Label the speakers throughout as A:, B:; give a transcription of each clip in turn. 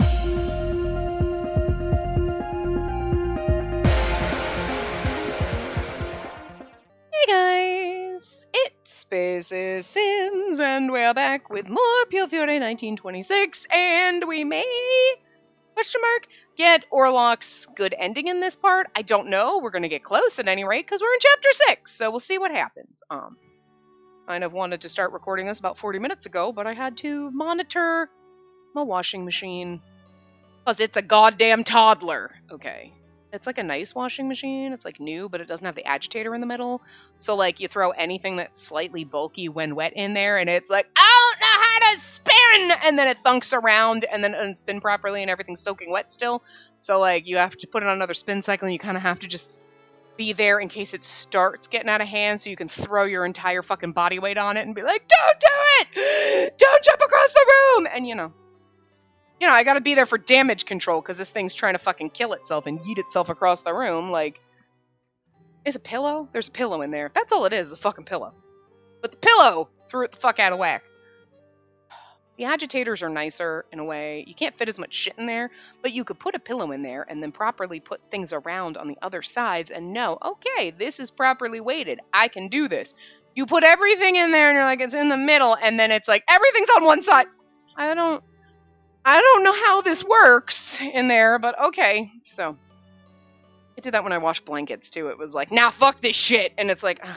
A: Hey guys, it's Spacey Sims, and we're back with more Piofiore 1926, and we may, get Orlok's good ending in this part. I don't know, we're gonna get close at any rate, because we're in Chapter 6, so we'll see what happens. Kind of wanted to start recording this about 40 minutes ago, but I had to monitor my washing machine, because it's a goddamn toddler, okay? It's like a nice washing machine. It's like new, but it doesn't have the agitator in the middle. So like you throw anything that's slightly bulky when wet in there and it's like, I don't know how to spin! And then it thunks around and then it doesn't spin properly and everything's soaking wet still. So like you have to put it on another spin cycle and you kind of have to just be there in case it starts getting out of hand so you can throw your entire fucking body weight on it and be like, don't do it! Don't jump across the room! And you know, I gotta be there for damage control because this thing's trying to fucking kill itself and yeet itself across the room. Like, is a pillow? There's a pillow in there. That's all it is a fucking pillow. But the pillow threw it the fuck out of whack. The agitators are nicer in a way. You can't fit as much shit in there, but you could put a pillow in there and then properly put things around on the other sides and know, okay, this is properly weighted. I can do this. You put everything in there and you're like, it's in the middle, and then it's like, everything's on one side. I don't know how this works in there, but okay. So, I did that when I washed blankets, too. It was like, nah, fuck this shit. And it's like, ugh.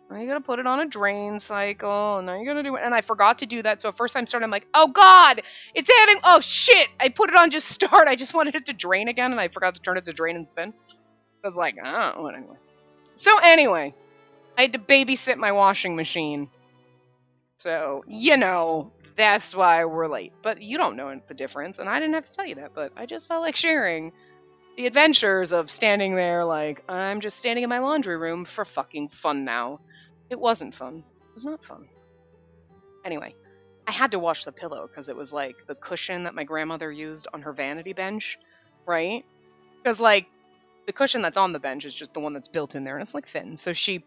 A: Now you gotta put it on a drain cycle. Now you gotta do it. And I forgot to do that. So, first time started, I'm like, oh, God, it's adding. Oh, shit. I put it on just start. I just wanted it to drain again, and I forgot to turn it to drain and spin. I was like, oh, anyway. So, anyway, I had to babysit my washing machine. So, that's why we're late. But you don't know the difference, and I didn't have to tell you that, but I just felt like sharing the adventures of standing there like, I'm just standing in my laundry room for fucking fun now. It wasn't fun. It was not fun. Anyway, I had to wash the pillow because it was like the cushion that my grandmother used on her vanity bench, right? Because like, the cushion that's on the bench is just the one that's built in there, and it's like thin. So she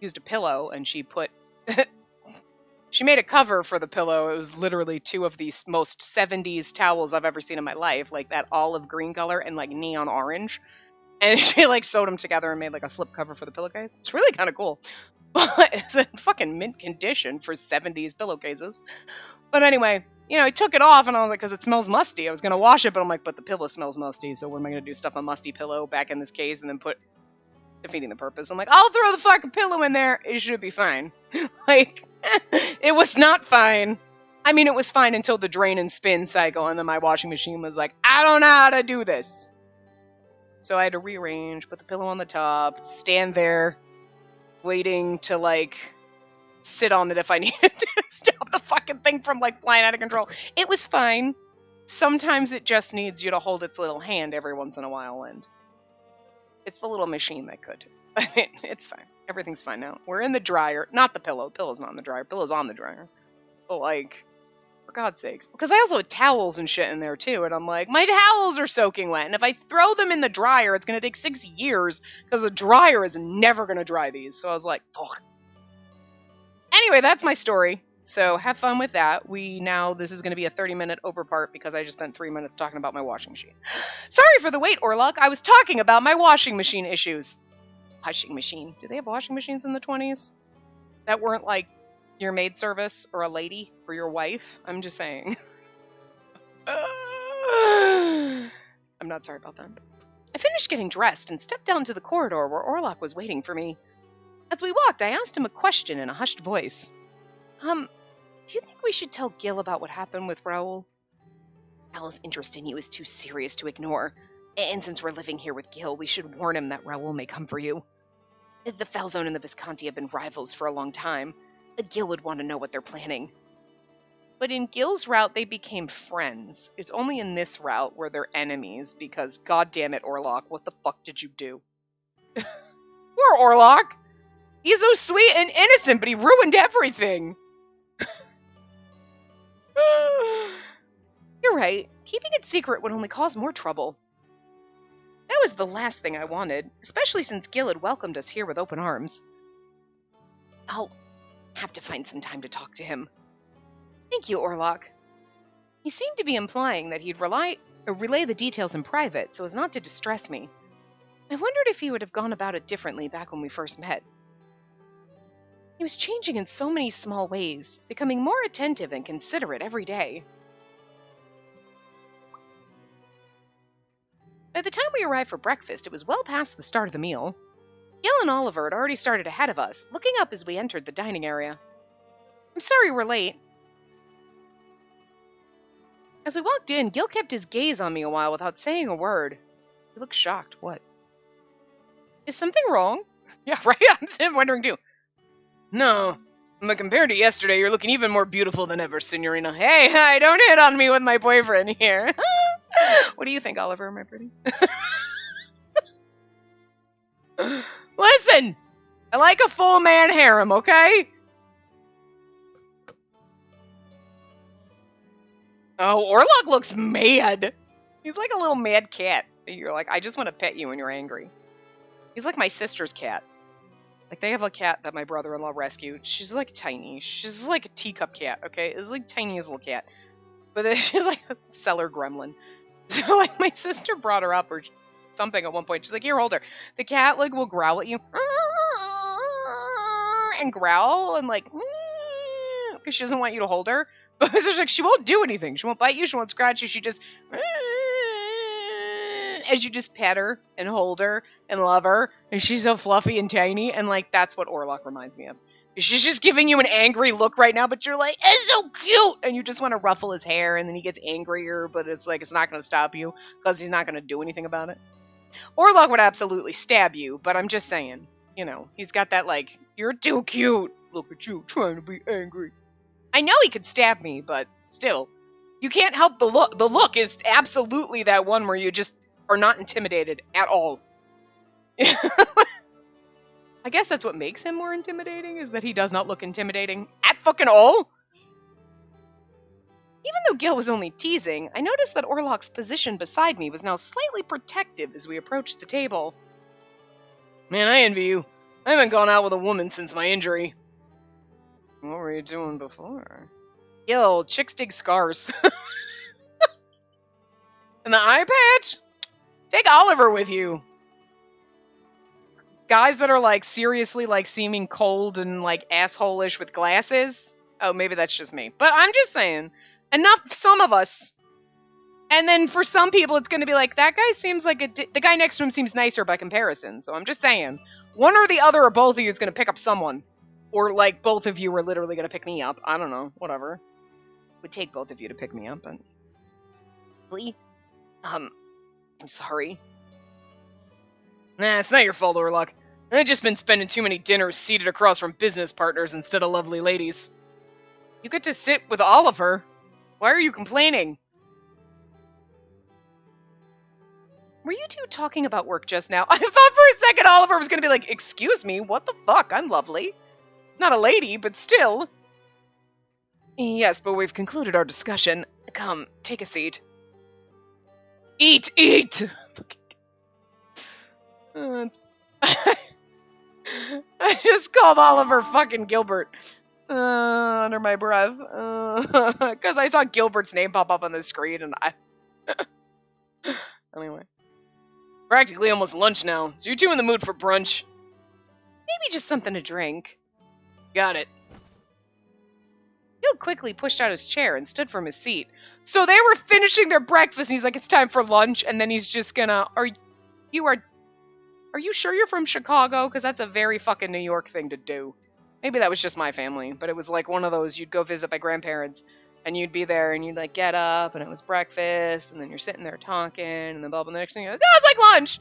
A: used a pillow, and she put... She made a cover for the pillow. It was literally two of the most 70s towels I've ever seen in my life. Like that olive green color and like neon orange. And she like sewed them together and made like a slip cover for the pillowcase. It's really kind of cool. But it's in fucking mint condition for 70s pillowcases. But anyway, I took it off and I was like, because it smells musty. I was going to wash it, but I'm like, but the pillow smells musty. So what am I going to do? Stuff a musty pillow back in this case and then put... defeating the purpose. I'm like, I'll throw the fucking pillow in there. It should be fine. Like, it was not fine. I mean, it was fine until the drain and spin cycle, and then my washing machine was like, I don't know how to do this. So I had to rearrange, put the pillow on the top, stand there, waiting to, like, sit on it if I needed to stop the fucking thing from, like, flying out of control. It was fine. Sometimes it just needs you to hold its little hand every once in a while, and it's the little machine that could. I mean, it's fine. Everything's fine now. We're in the dryer. Not the pillow. Pillow's not in the dryer. Pillow's on the dryer. But, like, for God's sakes. Because I also had towels and shit in there, too. And I'm like, my towels are soaking wet. And if I throw them in the dryer, it's going to take 6 years. Because the dryer is never going to dry these. So I was like, fuck. Anyway, that's my story. So have fun with that. This is going to be a 30-minute over part because I just spent 3 minutes talking about my washing machine. Sorry for the wait, Orlok. I was talking about my washing machine issues. Washing machine. Did they have washing machines in the 20s? That weren't like your maid service or a lady or your wife? I'm just saying. I'm not sorry about that. I finished getting dressed and stepped down to the corridor where Orlok was waiting for me. As we walked, I asked him a question in a hushed voice. Do you think we should tell Gil about what happened with Raoul? Al's interest in you is too serious to ignore. And since we're living here with Gil, we should warn him that Raoul may come for you. The Falzone and the Visconti have been rivals for a long time. Gil would want to know what they're planning. But in Gil's route, they became friends. It's only in this route where they're enemies, because goddammit, Orlok, what the fuck did you do? Poor Orlok! He's so sweet and innocent, but he ruined everything! You're right. Keeping it secret would only cause more trouble. That was the last thing I wanted, especially since Gil had welcomed us here with open arms. I'll have to find some time to talk to him. Thank you, Orlok. He seemed to be implying that he'd relay the details in private so as not to distress me. I wondered if he would have gone about it differently back when we first met. He was changing in so many small ways, becoming more attentive and considerate every day. By the time we arrived for breakfast, it was well past the start of the meal. Gil and Oliver had already started ahead of us, looking up as we entered the dining area. I'm sorry we're late. As we walked in, Gil kept his gaze on me a while without saying a word. He looked shocked. What? Is something wrong? Yeah, right? I'm sitting wondering too. No, but compared to yesterday, you're looking even more beautiful than ever, Signorina. Hey, don't hit on me with my boyfriend here. What do you think, Oliver? Am I pretty? Listen, I like a full man harem, okay? Oh, Orlok looks mad. He's like a little mad cat. You're like, I just want to pet you when you're angry. He's like my sister's cat. Like, they have a cat that my brother-in-law rescued. She's like tiny. She's like a teacup cat, okay? It's like tiniest little cat. But she's like a cellar gremlin. So, like, my sister brought her up or something at one point. She's like, here, hold her. The cat, like, will growl at you. And growl and, like, because she doesn't want you to hold her. But it's like, she won't do anything. She won't bite you. She won't scratch you. She just... as you just pet her and hold her and love her, and she's so fluffy and tiny, and like that's what Orlok reminds me of. She's just giving you an angry look right now, but you're like, it's so cute, and you just want to ruffle his hair, and then he gets angrier, but it's like it's not going to stop you because he's not going to do anything about it. Orlok would absolutely stab you, but I'm just saying, you know, he's got that like, you're too cute. Look at you trying to be angry. I know he could stab me, but still, you can't help the look. The look is absolutely that one where you just are not intimidated at all. I guess that's what makes him more intimidating, is that he does not look intimidating at fucking all. Even though Gil was only teasing, I noticed that Orlok's position beside me was now slightly protective as we approached the table. Man, I envy you. I haven't gone out with a woman since my injury. What were you doing before? Gil, chicks dig scars. And the eye patch? Take Oliver with you. Guys that are, like, seriously, like, seeming cold and, like, asshole-ish with glasses. Oh, maybe that's just me. But I'm just saying, enough, some of us. And then for some people, it's going to be like, that guy seems like the guy next to him seems nicer by comparison. So I'm just saying, one or the other or both of you is going to pick up someone. Or, like, both of you are literally going to pick me up. I don't know. Whatever. It would take both of you to pick me up, but... Please? I'm sorry. Nah, it's not your fault, Orlok. I've just been spending too many dinners seated across from business partners instead of lovely ladies. You get to sit with Oliver. Why are you complaining? Were you two talking about work just now? I thought for a second Oliver was going to be like, excuse me, what the fuck? I'm lovely. Not a lady, but still. Yes, but we've concluded our discussion. Come, take a seat. Eat! I just called Oliver fucking Gilbert. Under my breath. Because I saw Gilbert's name pop up on the screen and I... Anyway. Practically almost lunch now, so you're two in the mood for brunch. Maybe just something to drink. Got it. Gil quickly pushed out his chair and stood from his seat. So they were finishing their breakfast and he's like, it's time for lunch, and then he's just gonna... Are you sure you're from Chicago? Because that's a very fucking New York thing to do. Maybe that was just my family, but it was like one of those, you'd go visit my grandparents, and you'd be there, and you'd like get up, and it was breakfast, and then you're sitting there talking, and then blah, blah, the next thing you're like, oh, it's like lunch!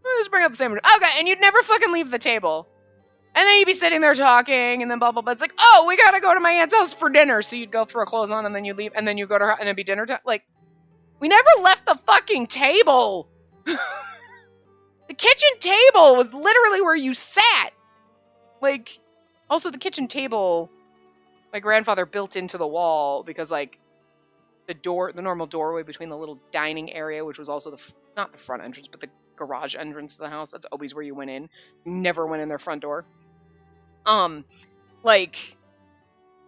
A: Let's bring up the sandwich. Okay, and you'd never fucking leave the table. And then you'd be sitting there talking, and then blah, blah, blah. It's like, oh, we gotta go to my aunt's house for dinner. So you'd go throw clothes on, and then you leave, and then you go to her, and it'd be dinner time. Like, we never left the fucking table! The kitchen table was literally where you sat. Like, also the kitchen table, my grandfather built into the wall because, like, the normal doorway between the little dining area, which was also not the front entrance, but the garage entrance to the house. That's always where you went in. You never went in their front door. Like,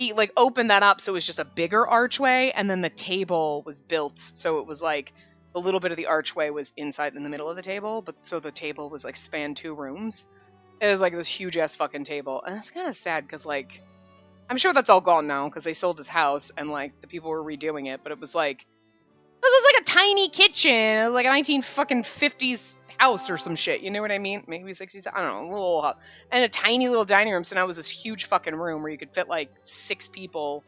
A: he like opened that up so it was just a bigger archway, and then the table was built so it was like a little bit of the archway was inside in the middle of the table, but so the table was like spanned 2 rooms. It was like this huge ass fucking table, and it's kind of sad because like I'm sure that's all gone now because they sold his house and like the people were redoing it, but it was like like a tiny kitchen. It was like a 1950s house or some shit. You know what I mean? Maybe 60s. I don't know. A little, and a tiny little dining room. So now it was this huge fucking room where you could fit like 6 people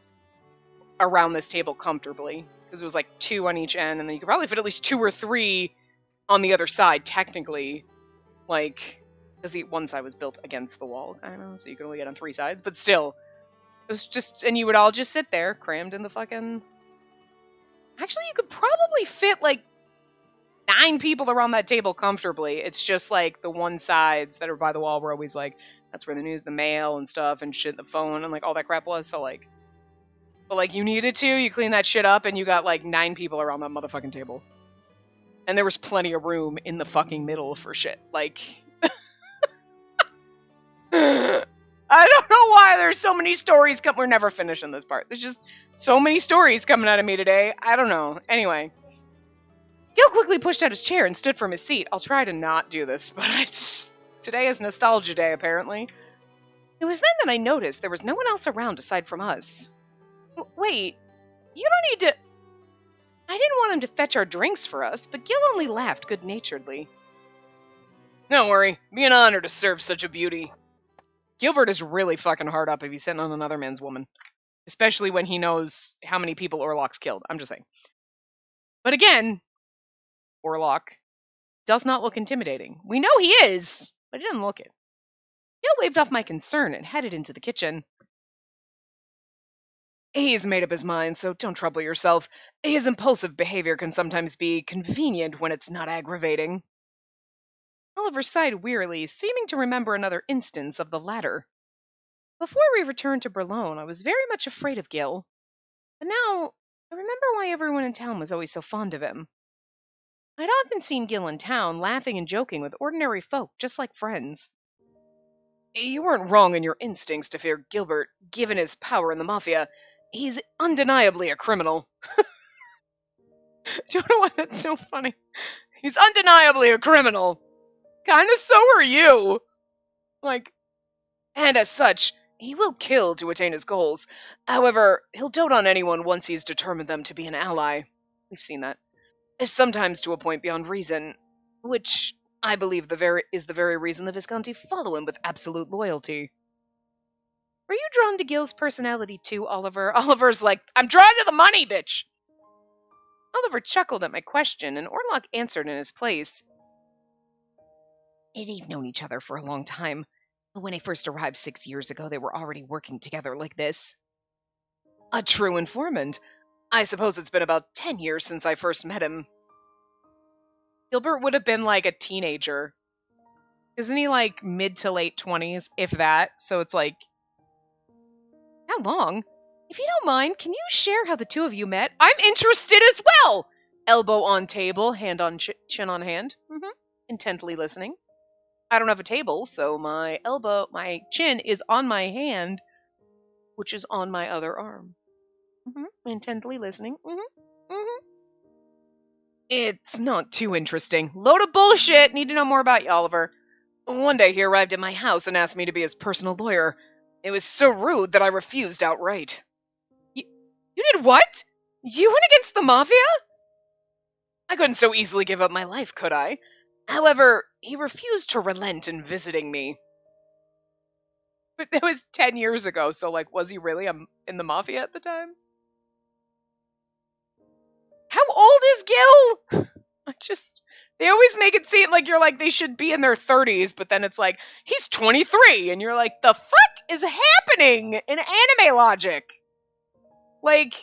A: around this table comfortably because it was like 2 on each end, and then you could probably fit at least 2 or 3 on the other side. Technically, like because the one side was built against the wall, kind of, so you could only get on 3 sides. But still, it was just, and you would all just sit there crammed in the fucking. Actually, you could probably fit, like, 9 people around that table comfortably. It's just, like, the one sides that are by the wall were always, like, that's where the news, the mail and stuff and shit, the phone and, like, all that crap was. So, like, but, like, you needed to. You clean that shit up and you got, like, 9 people around that motherfucking table. And there was plenty of room in the fucking middle for shit. Like, I don't know why there's so many stories we're never finishing this part. There's just so many stories coming out of me today. I don't know. Anyway. Gil quickly pushed out his chair and stood from his seat. I'll try to not do this, but today is nostalgia day, apparently. It was then that I noticed there was no one else around aside from us. Wait, you don't need to... I didn't want him to fetch our drinks for us, but Gil only laughed good-naturedly. Don't worry. Be an honor to serve such a beauty. Gilbert is really fucking hard up if he's sitting on another man's woman. Especially when he knows how many people Orlok's killed. I'm just saying. But again, Orlok does not look intimidating. We know he is, but he doesn't look it. Gil waved off my concern and headed into the kitchen. He's made up his mind, so don't trouble yourself. His impulsive behavior can sometimes be convenient when it's not aggravating. Oliver sighed wearily, seeming to remember another instance of the latter. Before we returned to Boulogne, I was very much afraid of Gil. But now, I remember why everyone in town was always so fond of him. I'd often seen Gil in town, laughing and joking with ordinary folk, just like friends. You weren't wrong in your instincts to fear Gilbert, given his power in the Mafia. He's undeniably a criminal. Don't know why that's so funny. He's undeniably a criminal. Kinda so are you. Like, and as such, he will kill to attain his goals. However, he'll dote on anyone once he's determined them to be an ally. We've seen that. Sometimes to a point beyond reason, which I believe is the very reason the Visconti follow him with absolute loyalty. Were you drawn to Gil's personality too, Oliver? Oliver's like, I'm drawn to the money, bitch! Oliver chuckled at my question, and Orlok answered in his place. They've known each other for a long time. When I first arrived 6 years ago, they were already working together like this. A true informant. I suppose it's been about 10 years since I first met him. Gilbert would have been like a teenager. Isn't he like mid to late 20s, if that? So it's like, how long? If you don't mind, can you share how the two of you met? I'm interested as well! Elbow on table, hand on chin on hand. Intently listening. I don't have a table, so my chin is on my hand, which is on my other arm. Intently listening. It's not too interesting. Load of bullshit. Need to know more about you, Oliver. One day he arrived at my house and asked me to be his personal lawyer. It was so rude that I refused outright. You did what? You went against the Mafia? I couldn't so easily give up my life, could I? However, he refused to relent in visiting me. But that was 10 years ago, so, like, was he really in the Mafia at the time? How old is Gil? They always make it seem like you're like, they should be in their 30s, but then it's like, he's 23, and you're like, the fuck is happening in anime logic? Like,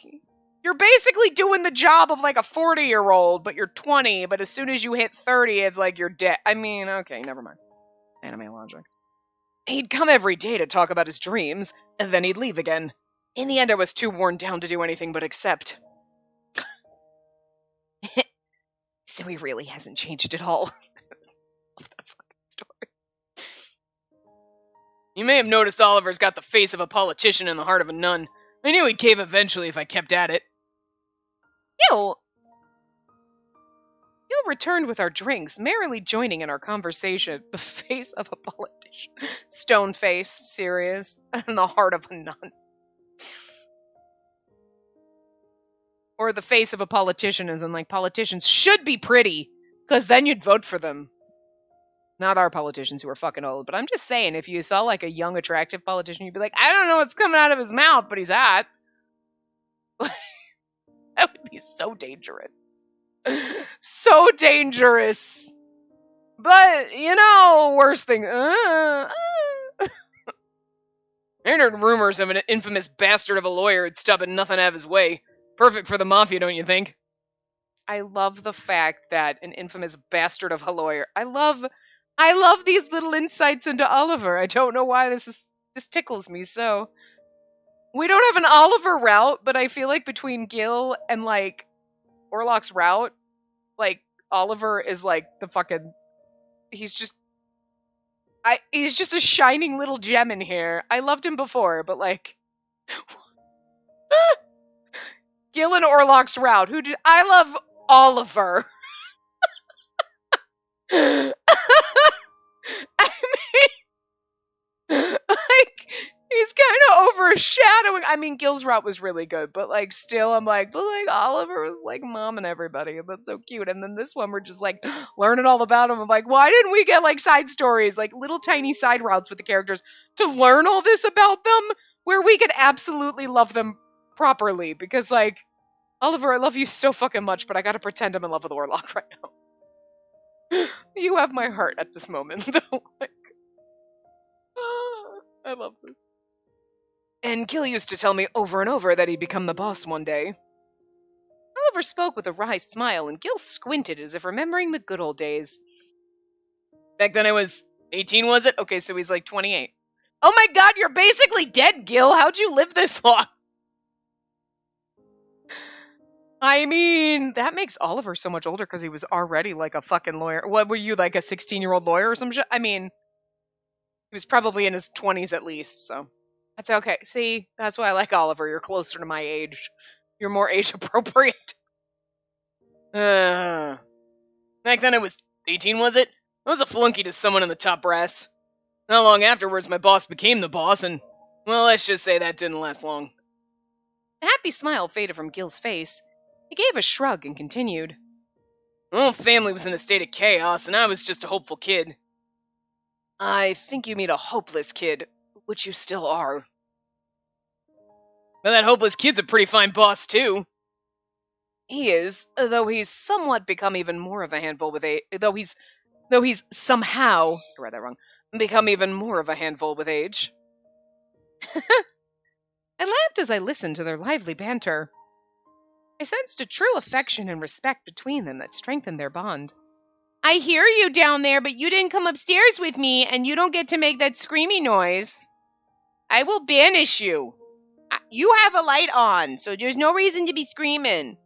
A: you're basically doing the job of like a 40-year-old, but you're 20, but as soon as you hit 30, it's like you're dead. I mean, okay, never mind. Anime logic. He'd come every day to talk about his dreams, and then he'd leave again. In the end, I was too worn down to do anything but accept. So he really hasn't changed at all. Love that fucking story. You may have noticed Oliver's got the face of a politician and the heart of a nun.
B: I knew he'd cave eventually if I kept at it.
A: Gil returned with our drinks, merrily joining in our conversation. The face of a politician. Stone-faced, serious, and the heart of a nun. Or the face of a politician, as in, like, politicians should be pretty, because then you'd vote for them. Not our politicians who are fucking old, but I'm just saying, if you saw, like, a young, attractive politician, you'd be like, I don't know what's coming out of his mouth, but he's hot. That would be so dangerous. So dangerous. But, worst thing. I heard rumors of an infamous bastard of a lawyer had stopped at nothing out of his way. Perfect for the mafia, don't you think? I love the fact that an infamous bastard of a lawyer. I love these little insights into Oliver. I don't know why this tickles me so. We don't have an Oliver route, but I feel like between Gil and, like, Orlok's route, like, Oliver is, like, the fucking... He's just a shining little gem in here. I loved him before, but, like... Gil and Orlok's route. I love Oliver. I mean... Like... He's kind of overshadowing. I mean, Gil's route was really good, but, like, still, I'm like, but, like, Oliver was, like, mom and everybody, and that's so cute. And then this one, we're just, like, learning all about him. I'm like, why didn't we get, like, side stories, like, little tiny side routes with the characters to learn all this about them, where we could absolutely love them properly? Because, like, Oliver, I love you so fucking much, but I gotta pretend I'm in love with Orlok right now. You have my heart at this moment, though. Like, I love this. And Gil used to tell me over and over that he'd become the boss one day. Oliver spoke with a wry smile, and Gil squinted as if remembering the good old days. Back then I was 18, was it? Okay, so he's like 28. Oh my god, you're basically dead, Gil! How'd you live this long? I mean, that makes Oliver so much older because he was already like a fucking lawyer. What were you, like a 16-year-old lawyer or some shit? I mean, he was probably in his 20s at least, so... That's okay. See, that's why I like Oliver. You're closer to my age. You're more age appropriate. Back then I was 18, was it? I was a flunky to someone in the top brass. Not long afterwards, my boss became the boss, and, well, let's just say that didn't last long. A happy smile faded from Gil's face. He gave a shrug and continued. My whole family was in a state of chaos, and I was just a hopeful kid. I think you mean a hopeless kid. Which you still are. Well, that hopeless kid's a pretty fine boss, too. He is, though he's somewhat become even more of a handful with age. Though he's somehow, I read that wrong, become even more of a handful with age. I laughed as I listened to their lively banter. I sensed a true affection and respect between them that strengthened their bond. I hear you down there, but you didn't come upstairs with me, and you don't get to make that screamy noise. I will banish you. You have a light on, so there's no reason to be screaming.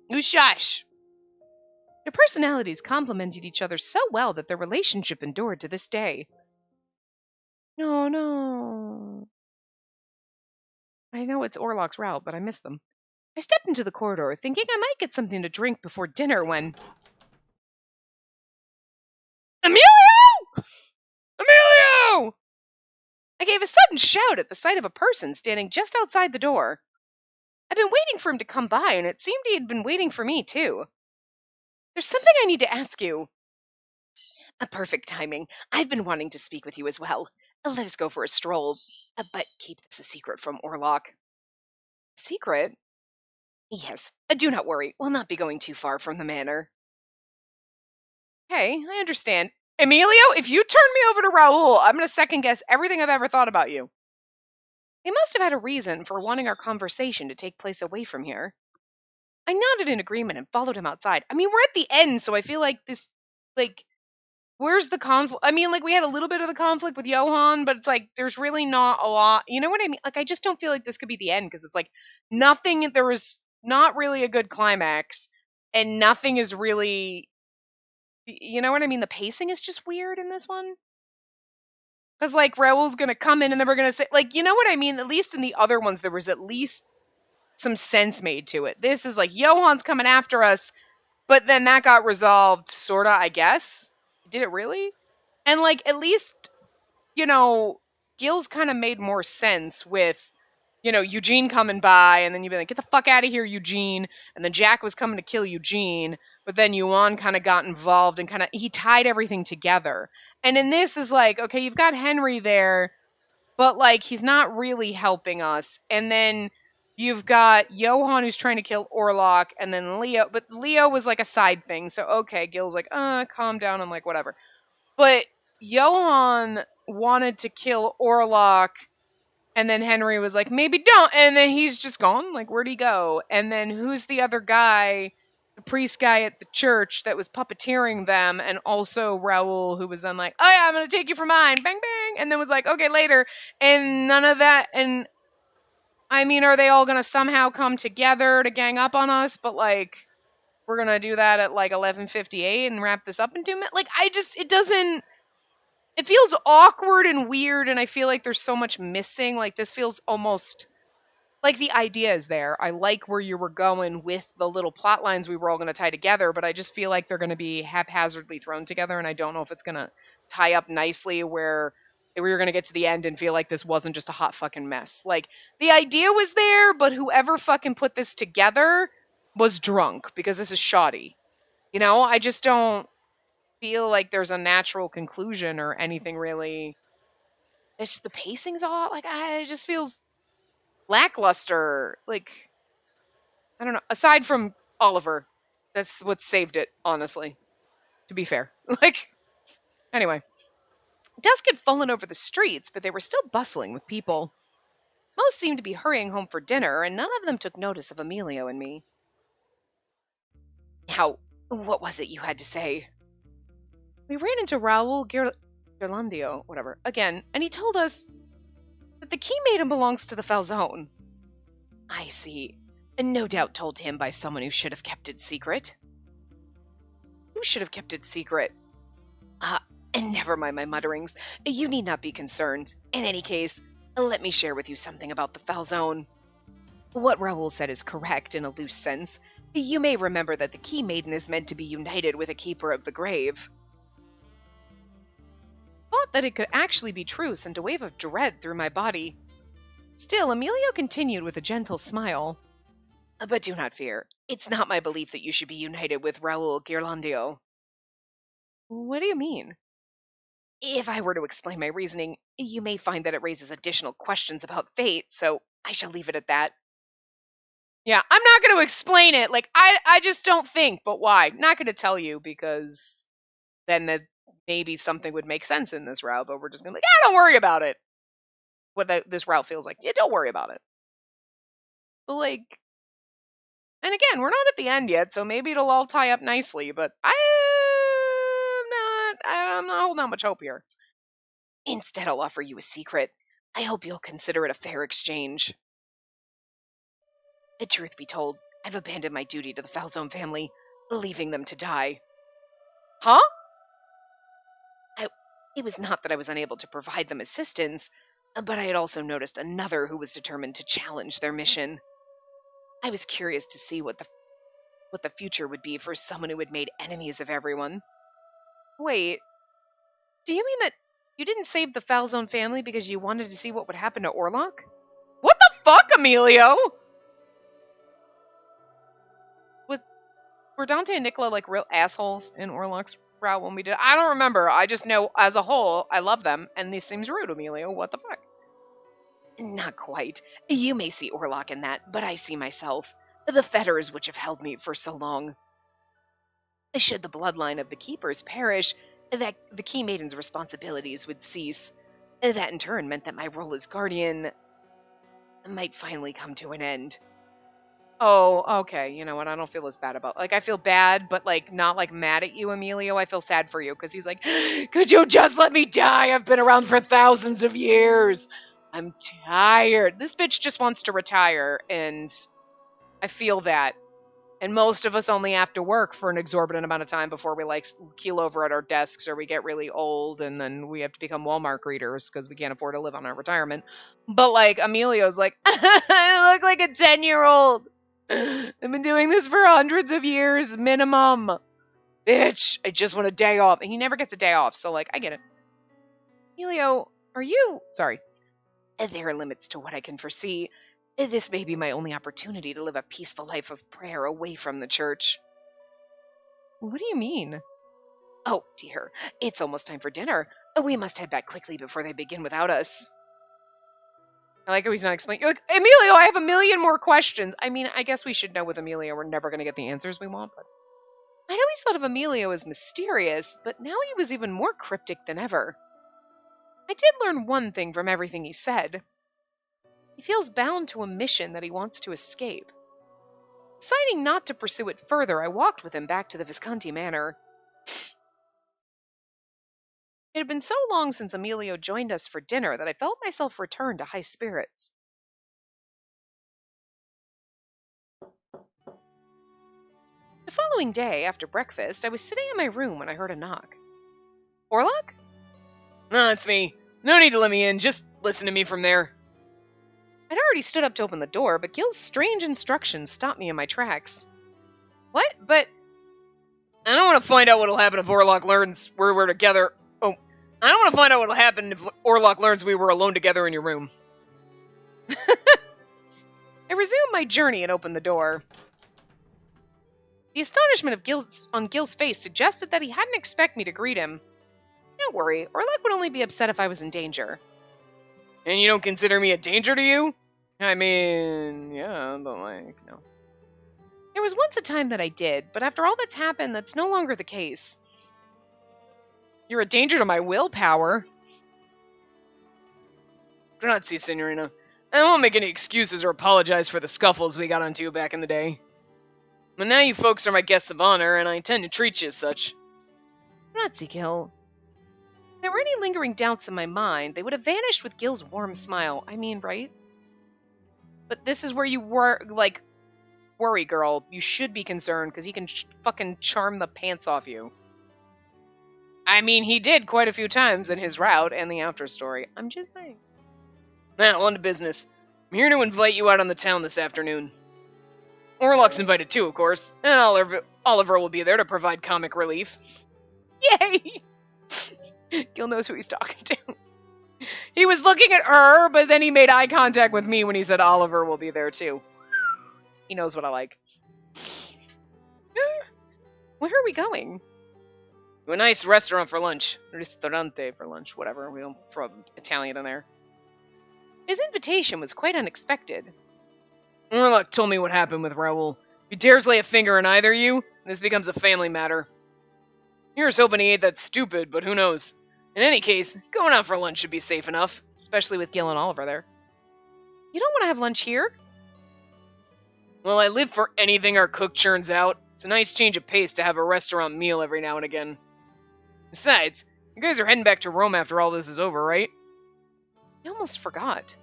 A: You shush. Their personalities complemented each other so well that their relationship endured to this day. No. I know it's Orlok's route, but I miss them. I stepped into the corridor, thinking I might get something to drink before dinner when... Emilio! Emilio! I gave a sudden shout at the sight of a person standing just outside the door. I'd been waiting for him to come by, and it seemed he had been waiting for me, too. There's something I need to ask you. A perfect timing. I've been wanting to speak with you as well. Let us go for a stroll, but keep this a secret from Orlok. Secret? Yes. Do not worry. We'll not be going too far from the manor. Hey, I understand. Emilio, if you turn me over to Raoul, I'm going to second guess everything I've ever thought about you. He must have had a reason for wanting our conversation to take place away from here. I nodded in agreement and followed him outside. I mean, we're at the end, so I feel like this, like, where's the conflict? I mean, like, we had a little bit of the conflict with Johan, but it's like, there's really not a lot. You know what I mean? Like, I just don't feel like this could be the end, because it's like, there was not really a good climax, and nothing is really... You know what I mean? The pacing is just weird in this one. Because, like, Raul's gonna come in and then we're gonna say, like, you know what I mean? At least in the other ones, there was at least some sense made to it. This is like, Johan's coming after us, but then that got resolved, sorta, I guess. Did it really? And, like, at least, you know, Gil's kind of made more sense with, you know, Eugene coming by, and then you'd be like, get the fuck out of here, Eugene. And then Jack was coming to kill Eugene, but then Yuan kind of got involved and he tied everything together. And in this is like, okay, you've got Henry there, but, like, he's not really helping us. And then you've got Johan who's trying to kill Orlok, and then Leo, but Leo was like a side thing. So, okay, Gil's like, calm down. I'm like, whatever. But Johan wanted to kill Orlok, and then Henry was like, maybe don't. And then he's just gone. Like, where'd he go? And then who's the other guy, the priest guy at the church that was puppeteering them, and also Raul, who was then like, oh yeah, I'm going to take you for mine. Bang, bang. And then was like, okay, later. And none of that. And I mean, are they all going to somehow come together to gang up on us? But, like, we're going to do that at like 11:58 and wrap this up in 2 minutes. Like, it feels awkward and weird, and I feel like there's so much missing. Like, this feels almost like the idea is there. I like where you were going with the little plot lines we were all going to tie together, but I just feel like they're going to be haphazardly thrown together, and I don't know if it's going to tie up nicely where you're going to get to the end and feel like this wasn't just a hot fucking mess. Like, the idea was there, but whoever fucking put this together was drunk, because this is shoddy. You know, I just don't feel like there's a natural conclusion or anything really. It's just the pacing's all like, it just feels lackluster. Like, I don't know. Aside from Oliver, that's what saved it, honestly. To be fair. Like, anyway. Dusk had fallen over the streets, but they were still bustling with people. Most seemed to be hurrying home for dinner, and none of them took notice of Emilio and me. Now, what was it you had to say? We ran into Raul Gerlandio, whatever, again, and he told us that the key maiden belongs to the Falzone. I see. And no doubt told him by someone who should have kept it secret. Who should have kept it secret? And never mind my mutterings. You need not be concerned. In any case, let me share with you something about the Falzone. What Raul said is correct in a loose sense. You may remember that the key maiden is meant to be united with a keeper of the grave. Thought that it could actually be true sent a wave of dread through my body. Still, Emilio continued with a gentle smile. But do not fear. It's not my belief that you should be united with Raul Gerlandio. What do you mean? If I were to explain my reasoning, you may find that it raises additional questions about fate, so I shall leave it at that. Yeah, I'm not going to explain it. Like, I just don't think, but why? Not going to tell you, because then maybe something would make sense in this route, but we're just going to be like, don't worry about it. What this route feels like. Yeah, don't worry about it. But, like, and again, we're not at the end yet, so maybe it'll all tie up nicely, but I'm not holding out much hope here. Instead, I'll offer you a secret. I hope you'll consider it a fair exchange. The truth be told, I've abandoned my duty to the Falzone family, leaving them to die. Huh? It was not that I was unable to provide them assistance, but I had also noticed another who was determined to challenge their mission. I was curious to see what the future would be for someone who had made enemies of everyone. Wait, do you mean that you didn't save the Falzone family because you wanted to see what would happen to Orlok? What the fuck, Emilio? Were Dante and Nicola like real assholes in Orlok's route when we did? I don't remember. I just know as a whole, I love them, and this seems rude, Emilio. What the fuck? Not quite. You may see Orlok in that, but I see myself. The fetters which have held me for so long. Should the bloodline of the keepers perish, that the key maiden's responsibilities would cease. That in turn meant that my role as guardian might finally come to an end. Oh, okay. You know what? I don't feel as bad about. Like, I feel bad, but like not like mad at you, Emilio. I feel sad for you because he's like, could you just let me die? I've been around for thousands of years. I'm tired. This bitch just wants to retire, and I feel that. And most of us only have to work for an exorbitant amount of time before we like keel over at our desks or we get really old and then we have to become Walmart greeters because we can't afford to live on our retirement. But like Emilio's like, I look like a 10-year-old. I've been doing this for hundreds of years minimum. Bitch, I just want a day off. And he never gets a day off, so like, I get it. Emilio, are you... Sorry. There are limits to what I can foresee. This may be my only opportunity to live a peaceful life of prayer away from the church. What do you mean? Oh, dear. It's almost time for dinner. We must head back quickly before they begin without us. I like how he's not explaining. You're like, Emilio, I have a million more questions. I mean, I guess we should know with Emilio we're never going to get the answers we want, but... I'd always thought of Emilio as mysterious, but now he was even more cryptic than ever. I did learn one thing from everything he said. He feels bound to a mission that he wants to escape. Deciding not to pursue it further, I walked with him back to the Visconti Manor. It had been so long since Emilio joined us for dinner that I felt myself return to high spirits. The following day, after breakfast, I was sitting in my room when I heard a knock. Orlok?
B: No, it's me. No need to let me in. Just listen to me from there.
A: I'd already stood up to open the door, but Gil's strange instructions stopped me in my tracks. What? But...
B: I don't want to find out what'll happen if Orlok learns we're together. Oh, I don't want to find out what'll happen if Orlok learns we were alone together in your room.
A: I resumed my journey and opened the door. The astonishment on Gil's face suggested that he hadn't expected me to greet him. Don't worry, Orlok would only be upset if I was in danger.
B: And you don't consider me a danger to you? I mean, yeah, but like, no.
A: There was once a time that I did, but after all that's happened, that's no longer the case.
B: You're a danger to my willpower. Grazie, Signorina. I won't make any excuses or apologize for the scuffles we got into back in the day. But now you folks are my guests of honor, and I intend to treat you as such.
A: Grazie, Gil. If there were any lingering doubts in my mind, they would have vanished with Gil's warm smile. I mean, right? But this is where you were, like, worry, girl. You should be concerned, because he can fucking charm the pants off you. I mean, he did quite a few times in his route and the after story. I'm just saying.
B: Now, on to business. I'm here to invite you out on the town this afternoon. Orlok's invited too, of course, and Oliver will be there to provide comic relief.
A: Yay! Gil knows who he's talking to. He was looking at her, but then he made eye contact with me when he said Oliver will be there too. He knows what I like. Where are we going?
B: To a nice restaurant for lunch. Ristorante for lunch, whatever. We don't throw Italian in there.
A: His invitation was quite unexpected.
B: Orlok told me what happened with Raoul. If he dares lay a finger on either of you, this becomes a family matter. Here's hoping he ain't that stupid, but who knows. In any case, going out for lunch should be safe enough.
A: Especially with Gil and Oliver there. You don't want to have lunch here?
B: Well, I live for anything our cook churns out. It's a nice change of pace to have a restaurant meal every now and again. Besides, you guys are heading back to Rome after all this is over, right?
A: I almost forgot.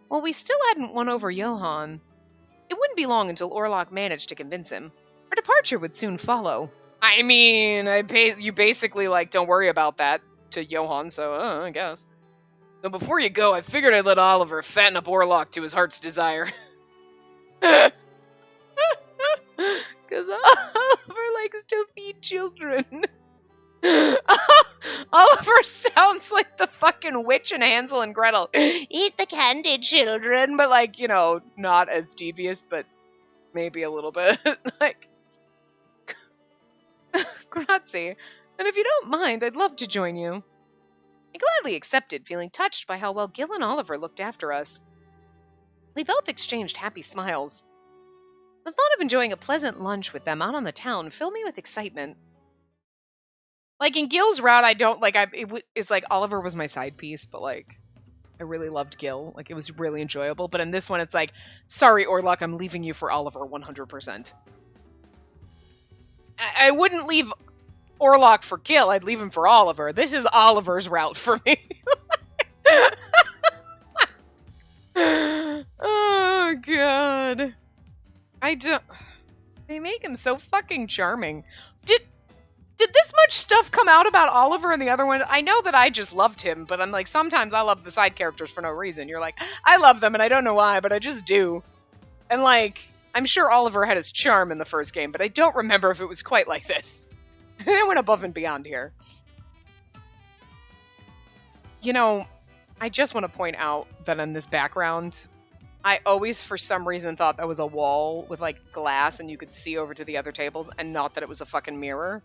A: Well, we still hadn't won over Johann. It wouldn't be long until Orlok managed to convince him. Our departure would soon follow.
B: I mean, you basically, like, don't worry about that to Johann, so, I guess. So before you go, I figured I'd let Oliver fatten up Orlok to his heart's desire.
A: Because Oliver likes to feed children. Oliver sounds like the fucking witch in Hansel and Gretel. Eat the candy, children. But, like, you know, not as devious, but maybe a little bit. Like, grazie. And if you don't mind, I'd love to join you. I gladly accepted, feeling touched by how well Gil and Oliver looked after us. We both exchanged happy smiles. The thought of enjoying a pleasant lunch with them out on the town filled me with excitement. Like, in Gil's route, I don't, like, it's like Oliver was my side piece, but, like, I really loved Gil. Like, it was really enjoyable. But in this one, it's like, sorry, Orlok, I'm leaving you for Oliver 100%. I wouldn't leave Orlok for Gil. I'd leave him for Oliver. This is Oliver's route for me. Oh, God. I don't... They make him so fucking charming. Did this much stuff come out about Oliver and the other one? I know that I just loved him, but I'm like, sometimes I love the side characters for no reason. You're like, I love them and I don't know why, but I just do. And like, I'm sure Oliver had his charm in the first game, but I don't remember if it was quite like this. They went above and beyond here. You know, I just want to point out that in this background, I always, for some reason, thought that was a wall with like glass and you could see over to the other tables and not that it was a fucking mirror.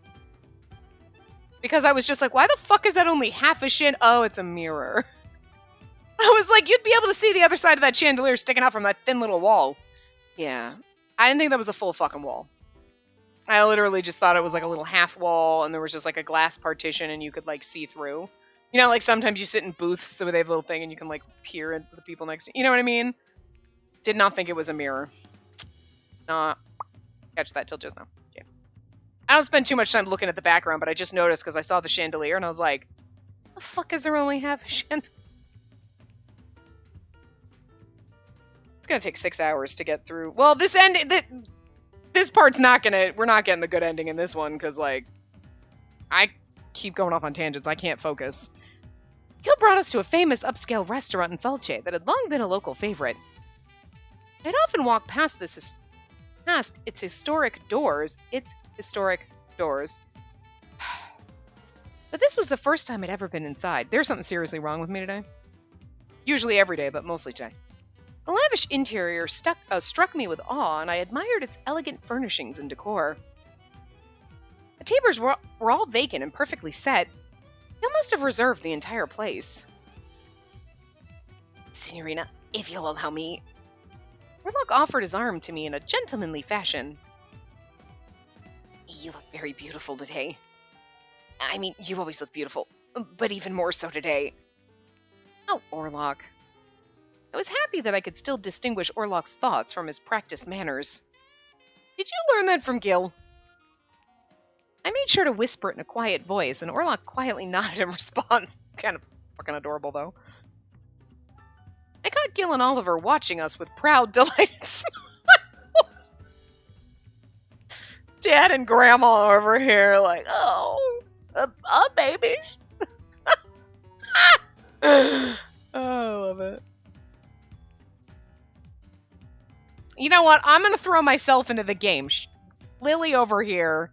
A: Because I was just like, why the fuck is that only half a shin? Oh, it's a mirror. I was like, you'd be able to see the other side of that chandelier sticking out from that thin little wall. Yeah. I didn't think that was a full fucking wall. I literally just thought it was like a little half wall and there was just like a glass partition and you could like see through. You know, like sometimes you sit in booths where they have a little thing and you can like peer into the people next to you. You know what I mean? Did not think it was a mirror. Not catch that till just now. Okay. I don't spend too much time looking at the background, but I just noticed because I saw the chandelier and I was like, the fuck is there only half a chandelier? It's gonna take 6 hours to get through. Well, this part's not gonna, we're not getting the good ending in this one because like, I keep going off on tangents. I can't focus. Gil brought us to a famous upscale restaurant in Felce that had long been a local favorite. I'd often walk past its historic doors. But this was the first time I'd ever been inside. There's something seriously wrong with me today. Usually every day, but mostly today. The lavish interior struck me with awe, and I admired its elegant furnishings and decor. The tables were all vacant and perfectly set. They must have reserved the entire place. Signorina, if you'll allow me. Warlock offered his arm to me in a gentlemanly fashion. You look very beautiful today. I mean, you always look beautiful, but even more so today. Oh, Orlok. I was happy that I could still distinguish Orlok's thoughts from his practiced manners. Did you learn that from Gil? I made sure to whisper it in a quiet voice, and Orlok quietly nodded in response. It's kind of fucking adorable, though. I caught Gil and Oliver watching us with proud, delighted smiles. Dad and Grandma over here like, oh, baby. Oh, I love it. You know what? I'm going to throw myself into the game. Lily over here.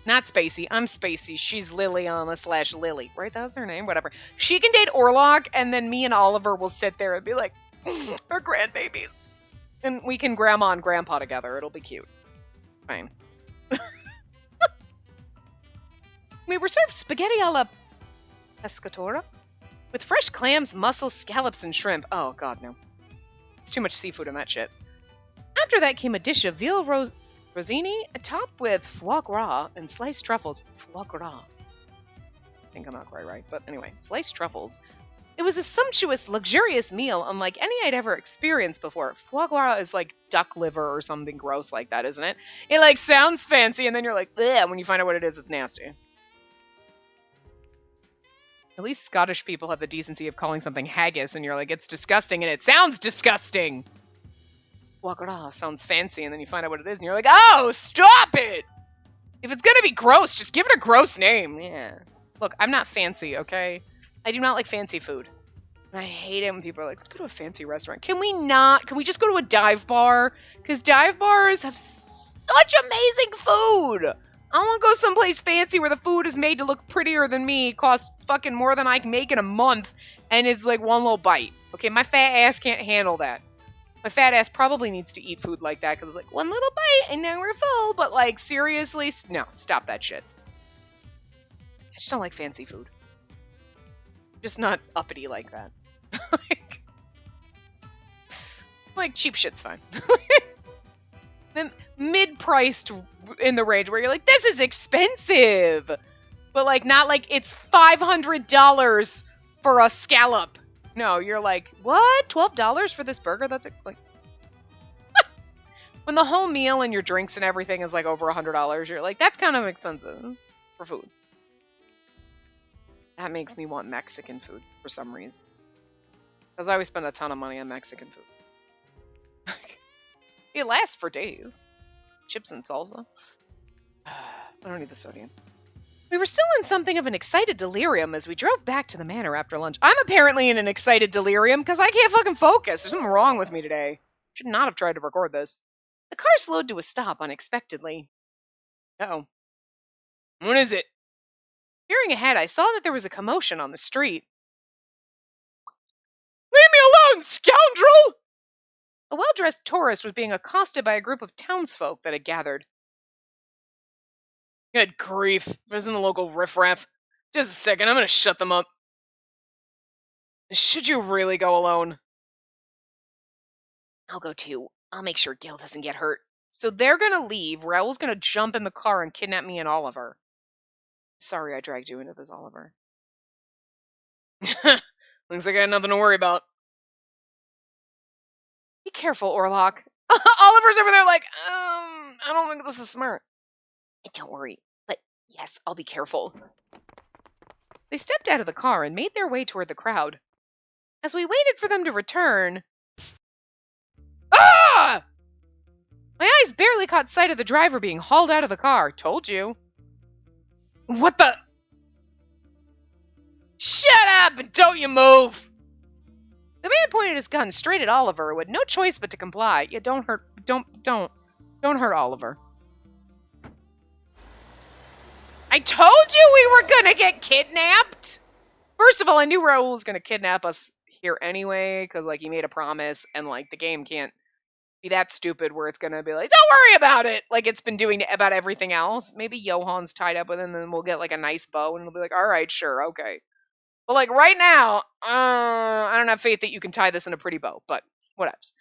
A: Not Spacey. I'm Spacey. She's Liliana / Lily. Right? That was her name? Whatever. She can date Orlok, and then me and Oliver will sit there and be like, her grandbabies. And we can grandma and grandpa together. It'll be cute. Fine. We were served spaghetti a la pescatora with fresh clams, mussels, scallops, and shrimp. Oh, God, no. It's too much seafood in that shit. After that came a dish of veal rosini, topped with foie gras and sliced truffles. Foie gras. I think I'm not quite right, but anyway, sliced truffles. It was a sumptuous, luxurious meal unlike any I'd ever experienced before. Foie gras is like duck liver or something gross like that, isn't it? It like sounds fancy, and then you're like, bleh, when you find out what it is, it's nasty. At least Scottish people have the decency of calling something haggis, and you're like, it's disgusting, and it sounds disgusting. Foie gras sounds fancy, and then you find out what it is, and you're like, oh, stop it! If it's gonna be gross, just give it a gross name. Yeah. Look, I'm not fancy, okay? I do not like fancy food. And I hate it when people are like, let's go to a fancy restaurant. Can we not? Can we just go to a dive bar? Because dive bars have such amazing food! I want to go someplace fancy where the food is made to look prettier than me, costs fucking more than I can make in a month, and it's like one little bite. Okay, my fat ass can't handle that. My fat ass probably needs to eat food like that, because it's like, one little bite, and now we're full, but like, seriously? No, stop that shit. I just don't like fancy food. Just not uppity like that. like, cheap shit's fine. Then mid-priced in the range where you're like, this is expensive! But like, not like it's $500 for a scallop. No, you're like, what? $12 for this burger? That's like... When the whole meal and your drinks and everything is like over $100, you're like, that's kind of expensive for food. That makes me want Mexican food for some reason. Because I always spend a ton of money on Mexican food. It lasts for days. chips and salsa. I don't need the sodium. We were still in something of an excited delirium as we drove back to the manor after lunch. I'm apparently in an excited delirium because I can't fucking focus. There's something wrong with me today. Should not have tried to record this. The car slowed to a stop unexpectedly. Uh-oh.
B: What is it?
A: Peering ahead, I saw that there was a commotion on the street.
B: Leave me alone, scoundrel!
A: A well-dressed tourist was being accosted by a group of townsfolk that had gathered.
B: Good grief. If isn't a local riffraff. Just a second, I'm gonna shut them up. Should you really go alone?
A: I'll go too. I'll make sure Gil doesn't get hurt. So they're gonna leave. Raoul's gonna jump in the car and kidnap me and Oliver. Sorry I dragged you into this, Oliver.
B: Looks like I had nothing to worry about.
A: Be careful, Orlock. Oliver's over there like, I don't think this is smart. Don't worry, but yes, I'll be careful. They stepped out of the car and made their way toward the crowd. As we waited for them to return...
B: Ah!
A: My eyes barely caught sight of the driver being hauled out of the car. Told you.
B: What the? Shut up and don't you move!
A: The man pointed his gun straight at Oliver, who had no choice but to comply. Yeah, don't hurt Oliver. I told you we were gonna get kidnapped! First of all, I knew Raoul was gonna kidnap us here anyway, because, like, he made a promise, and, like, the game can't be that stupid where it's gonna be like, don't worry about it! Like it's been doing about everything else. Maybe Johan's tied up with him, and then we'll get, like, a nice bow, and it'll be like, alright, sure, okay. But, like, right now, I don't have faith that you can tie this in a pretty bow, but whatevs.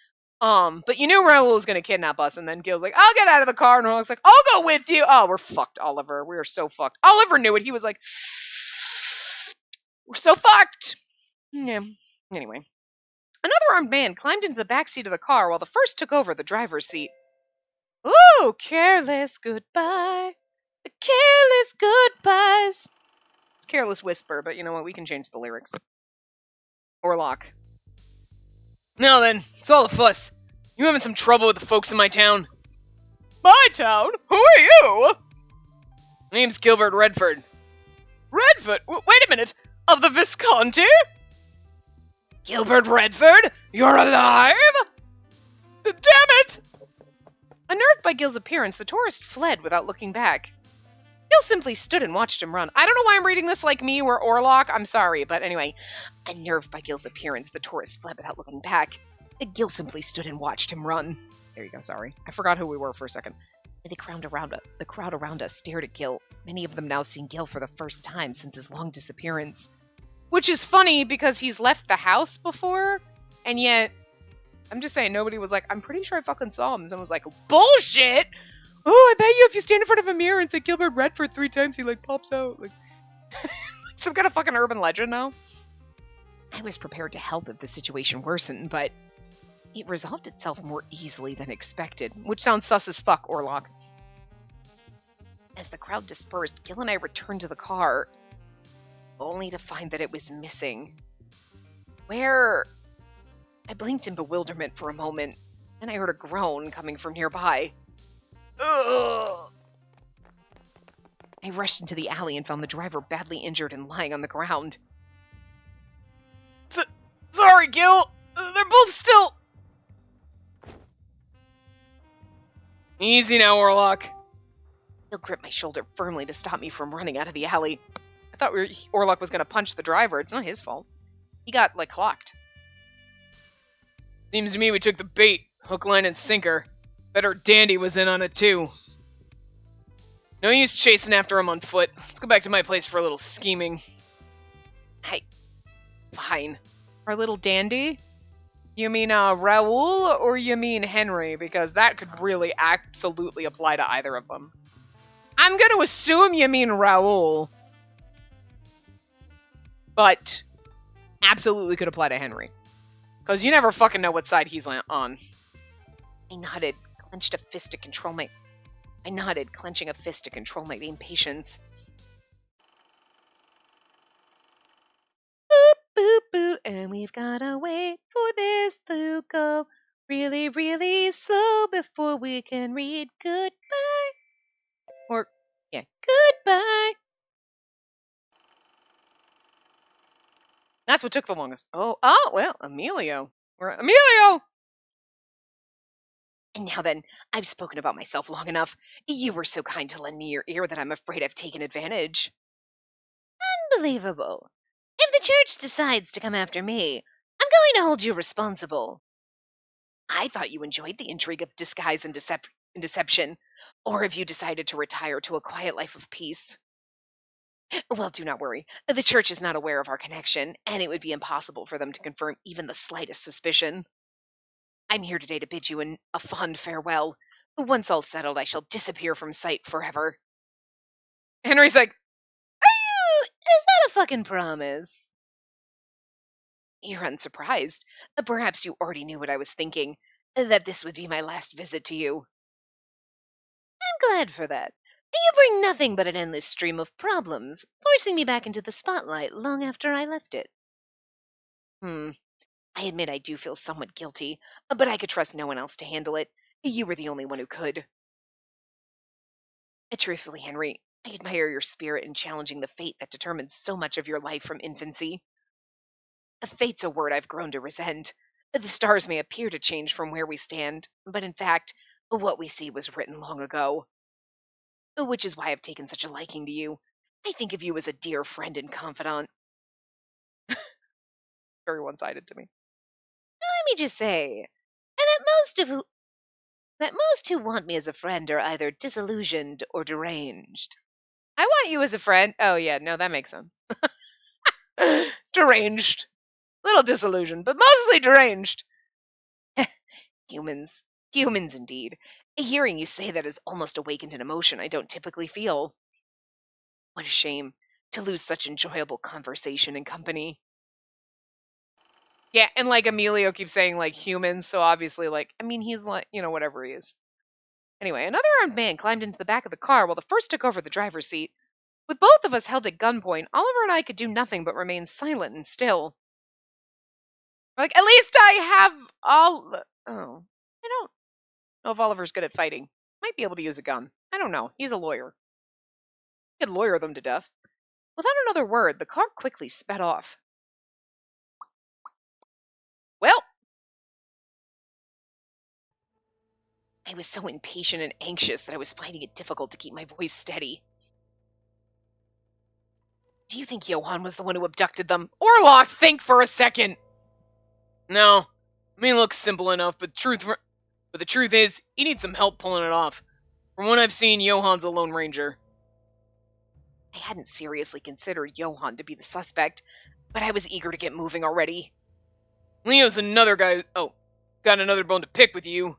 A: But you knew Raoul was gonna kidnap us, and then Gil's like, I'll get out of the car, and Orlock's like, I'll go with you! Oh, we're fucked, Oliver. We are so fucked. Oliver knew it. He was like, we're so fucked! Yeah. Anyway. Another armed man climbed into the back seat of the car while the first took over the driver's seat. Ooh, careless goodbye. The careless goodbyes. It's Careless Whisper, but you know what? We can change the lyrics. Orlock.
B: Now then, it's all the fuss. You having some trouble with the folks in my town?
A: My town? Who are you?
B: Name's Gilbert Redford.
A: Redford? Wait a minute. Of the Visconti?
B: Gilbert Redford? You're alive?
A: Damn it! Unnerved by Gil's appearance, the tourist fled without looking back. Gil simply stood and watched him run. I don't know why I'm reading this like me or Orlock. I'm sorry, but anyway. Unnerved by Gil's appearance, the tourist fled without looking back. Gil simply stood and watched him run. There you go, sorry. I forgot who we were for a second. The crowd around us stared at Gil, many of them now seeing Gil for the first time since his long disappearance. Which is funny because he's left the house before, and yet, I'm just saying, nobody was like, I'm pretty sure I fucking saw him. And someone was like, bullshit! Oh, I bet you if you stand in front of a mirror and say Gilbert Redford 3 times, he, like, pops out. Like, some kind of fucking urban legend now. I was prepared to help if the situation worsened, but it resolved itself more easily than expected, which sounds sus as fuck, Orlock. As the crowd dispersed, Gil and I returned to the car, only to find that it was missing. Where? I blinked in bewilderment for a moment, and I heard a groan coming from nearby. Ugh. I rushed into the alley and found the driver badly injured and lying on the ground.
B: Sorry, Gil. They're both still... Easy now, Orlock.
A: Gil gripped my shoulder firmly to stop me from running out of the alley. I thought Orlock was going to punch the driver. It's not his fault. He got, like, clocked.
B: Seems to me we took the bait. Hook, line, and sinker. Better Dandy was in on it, too. No use chasing after him on foot. Let's go back to my place for a little scheming.
A: Fine. Our little dandy? You mean Raoul, or you mean Henry? Because that could really absolutely apply to either of them. I'm going to assume you mean Raoul. But absolutely could apply to Henry. Because you never fucking know what side he's on. I nodded, clenching a fist to control my impatience. Boop, boop, boop, and we've gotta wait for this to go. really, really slow before we can read goodbye. Or, yeah, goodbye. That's what took the longest. Oh, well, Emilio. Emilio! And now then, I've spoken about myself long enough. You were so kind to lend me your ear that I'm afraid I've taken advantage. Unbelievable. If the church decides to come after me, I'm going to hold you responsible. I thought you enjoyed the intrigue of disguise and deception. Or have you decided to retire to a quiet life of peace? Well, do not worry. The church is not aware of our connection, and it would be impossible for them to confirm even the slightest suspicion. I'm here today to bid you a fond farewell. Once all settled, I shall disappear from sight forever. Henry's like, is that a fucking promise? You're unsurprised. Perhaps you already knew what I was thinking, that this would be my last visit to you. I'm glad for that. You bring nothing but an endless stream of problems, forcing me back into the spotlight long after I left it. I admit I do feel somewhat guilty, but I could trust no one else to handle it. You were the only one who could. Truthfully, Henry, I admire your spirit in challenging the fate that determines so much of your life from infancy. Fate's a word I've grown to resent. The stars may appear to change from where we stand, but in fact, what we see was written long ago. Which is why I've taken such a liking to you. I think of you as a dear friend and confidant. Very one-sided to me. Let me just say, that most who want me as a friend are either disillusioned or deranged. I want you as a friend. Oh, yeah, no, that makes sense. Deranged. Little disillusioned, but mostly deranged. Humans. Humans, indeed. Hearing you say that has almost awakened an emotion I don't typically feel. What a shame to lose such enjoyable conversation and company. Yeah, and like Emilio keeps saying like humans, so obviously like, I mean, he's like, whatever he is. Anyway, another armed man climbed into the back of the car while the first took over the driver's seat. With both of us held at gunpoint, Oliver and I could do nothing but remain silent and still. Like, at least I have all... Oh, I don't know if Oliver's good at fighting. Might be able to use a gun. I don't know. He's a lawyer. He could lawyer them to death. Without another word, the car quickly sped off. Well, I was so impatient and anxious that I was finding it difficult to keep my voice steady. Do you think Johann was the one who abducted them? Orlock, think for a second! No. I mean, it looks simple enough, but the truth is, he needs some help pulling it off. From what I've seen, Johann's a Lone Ranger. I hadn't seriously considered Johann to be the suspect, but I was eager to get moving already. Leo's another guy... Oh, got another bone to pick with you.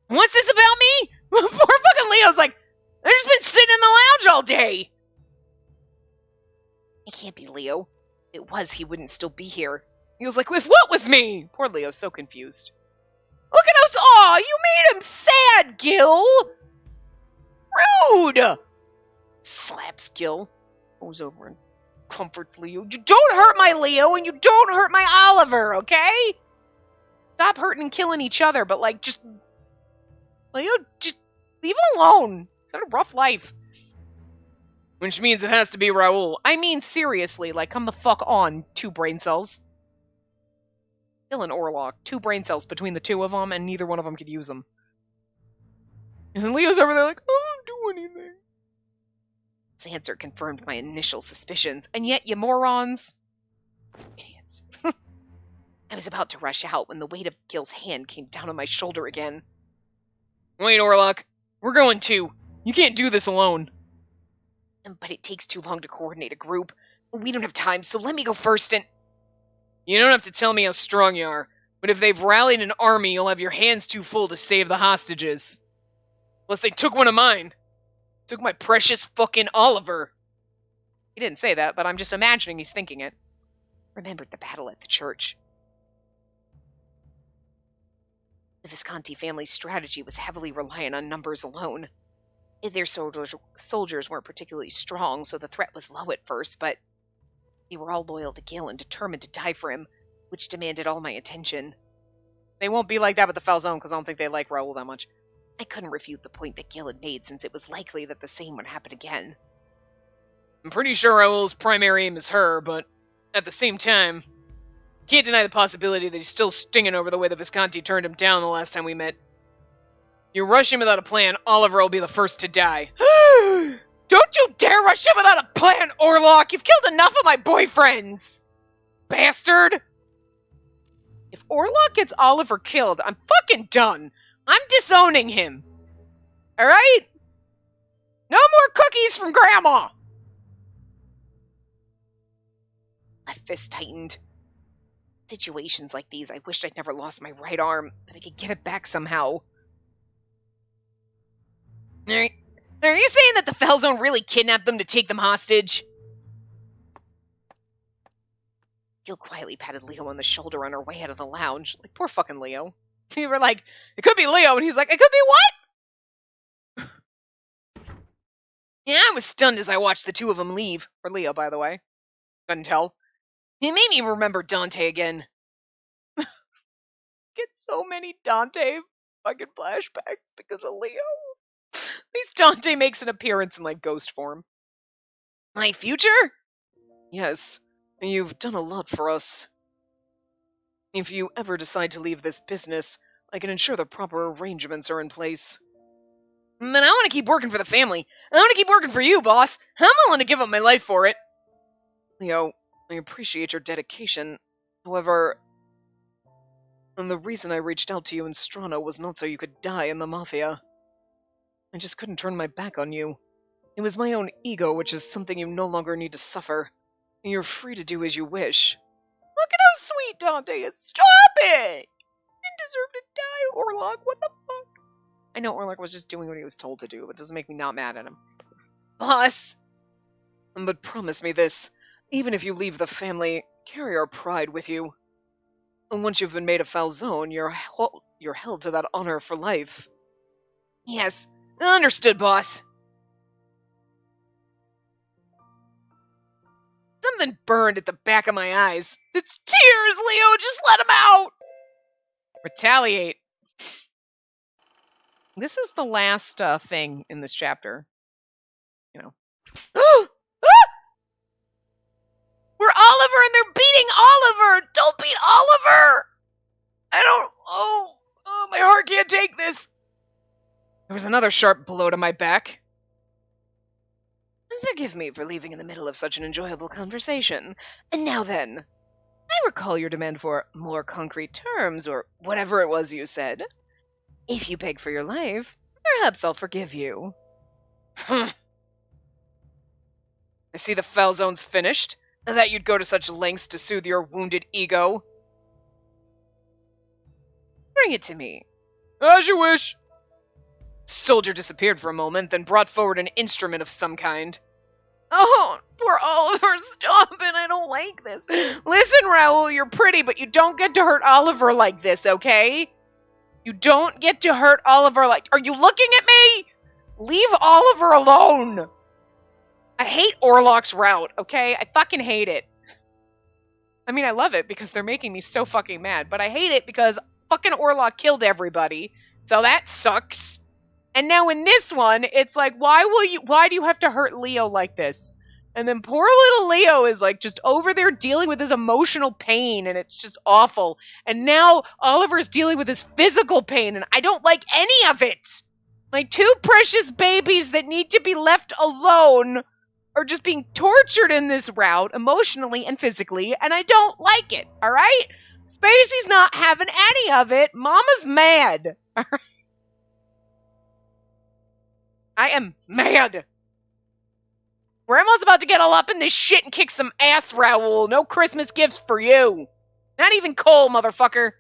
A: What's this about me? Poor fucking Leo's like, I've just been sitting in the lounge all day. It can't be Leo. If it was, he wouldn't still be here. He was like, with what was me? Poor Leo's so confused. Look at us! Aw, you made him sad, Gil! Rude! Slaps Gil. Goes over and comforts Leo. You don't hurt my Leo, and you don't hurt my Oliver, okay? Stop hurting and killing each other, but like, just... Leo, just leave him alone. He's had a rough life. Which means it has to be Raoul. I mean, seriously, like, come the fuck on, 2 brain cells. Gil and Orlock, 2 brain cells between the 2 of them, and neither one of them could use them. And Leo's over there like, I don't do anything. This answer confirmed my initial suspicions, and yet, you morons. Idiots. I was about to rush out when the weight of Gil's hand came down on my shoulder again. Wait, Orlock. We're going too. You can't do this alone. But it takes too long to coordinate a group. We don't have time, so let me go first and... You don't have to tell me how strong you are, but if they've rallied an army, you'll have your hands too full to save the hostages. Plus, they took one of mine. Took my precious fucking Oliver. He didn't say that, but I'm just imagining he's thinking it. Remembered the battle at the church. The Visconti family's strategy was heavily reliant on numbers alone. Their soldiers weren't particularly strong, so the threat was low at first, but they were all loyal to Gil and determined to die for him, which demanded all my attention. They won't be like that with the Falzone, because I don't think they like Raoul that much. I couldn't refute the point that Gil had made, since it was likely that the same would happen again.
B: I'm pretty sure Raoul's primary aim is her, but at the same time, can't deny the possibility that he's still stinging over the way the Visconti turned him down the last time we met. You rush him without a plan, Oliver will be the first to die.
A: Don't you dare rush him without a plan, Orlok! You've killed enough of my boyfriends! Bastard! If Orlok gets Oliver killed, I'm fucking done. I'm disowning him. Alright? No more cookies from Grandma! My fist tightened. Situations like these, I wished I'd never lost my right arm, that I could get it back somehow. Are you saying that the Falzone really kidnapped them to take them hostage? Gil quietly patted Leo on the shoulder on her way out of the lounge. Like, poor fucking Leo. We were like, it could be Leo, and he's like, it could be what? Yeah, I was stunned as I watched the two of them leave. Or Leo, by the way. Couldn't tell. It made me remember Dante again. Get so many Dante fucking flashbacks because of Leo. At least Dante makes an appearance in, like, ghost form. My future? Yes, you've done a lot for us. If you ever decide to leave this business, I can ensure the proper arrangements are in place. Man, I want to keep working for the family. I want to keep working for you, boss. I'm willing to give up my life for it. Leo, I appreciate your dedication. However, and the reason I reached out to you in Strano was not so you could die in the Mafia. I just couldn't turn my back on you. It was my own ego, which is something you no longer need to suffer. You're free to do as you wish. Look at how sweet Dante is. Stop it! You didn't deserve to die, Orlok. What the fuck? I know Orlok was just doing what he was told to do, but it doesn't make me not mad at him. Boss! But promise me this. Even if you leave the family, carry our pride with you. Once you've been made a Falzone, you're held to that honor for life. Yes, understood, boss. Something burned at the back of my eyes. It's tears, Leo! Just let him out! Retaliate. This is the last thing in this chapter. You know. We're Oliver and they're beating Oliver! Don't beat Oliver! Oh, my heart can't take this. There was another sharp blow to my back. Forgive me for leaving in the middle of such an enjoyable conversation. And now then, I recall your demand for more concrete terms, or whatever it was you said. If you beg for your life, perhaps I'll forgive you. I see the Falzone's finished, and that you'd go to such lengths to soothe your wounded ego. Bring it to me. As you wish. Soldier disappeared for a moment, then brought forward an instrument of some kind. Oh, poor Oliver, stop it, I don't like this. Listen, Raoul, you're pretty, but you don't get to hurt Oliver like this, okay? You don't get to hurt Oliver like... Are you looking at me? Leave Oliver alone. I hate Orlok's route, okay? I fucking hate it. I mean, I love it because they're making me so fucking mad, but I hate it because fucking Orlok killed everybody, so that sucks. And now in this one, it's like, why do you have to hurt Leo like this? And then poor little Leo is like just over there dealing with his emotional pain, and it's just awful. And now Oliver's dealing with his physical pain, and I don't like any of it. My two precious babies that need to be left alone are just being tortured in this route, emotionally and physically, and I don't like it, alright? Spacey's not having any of it. Mama's mad, alright? I am mad. Grandma's about to get all up in this shit and kick some ass, Raoul. No Christmas gifts for you. Not even coal, motherfucker.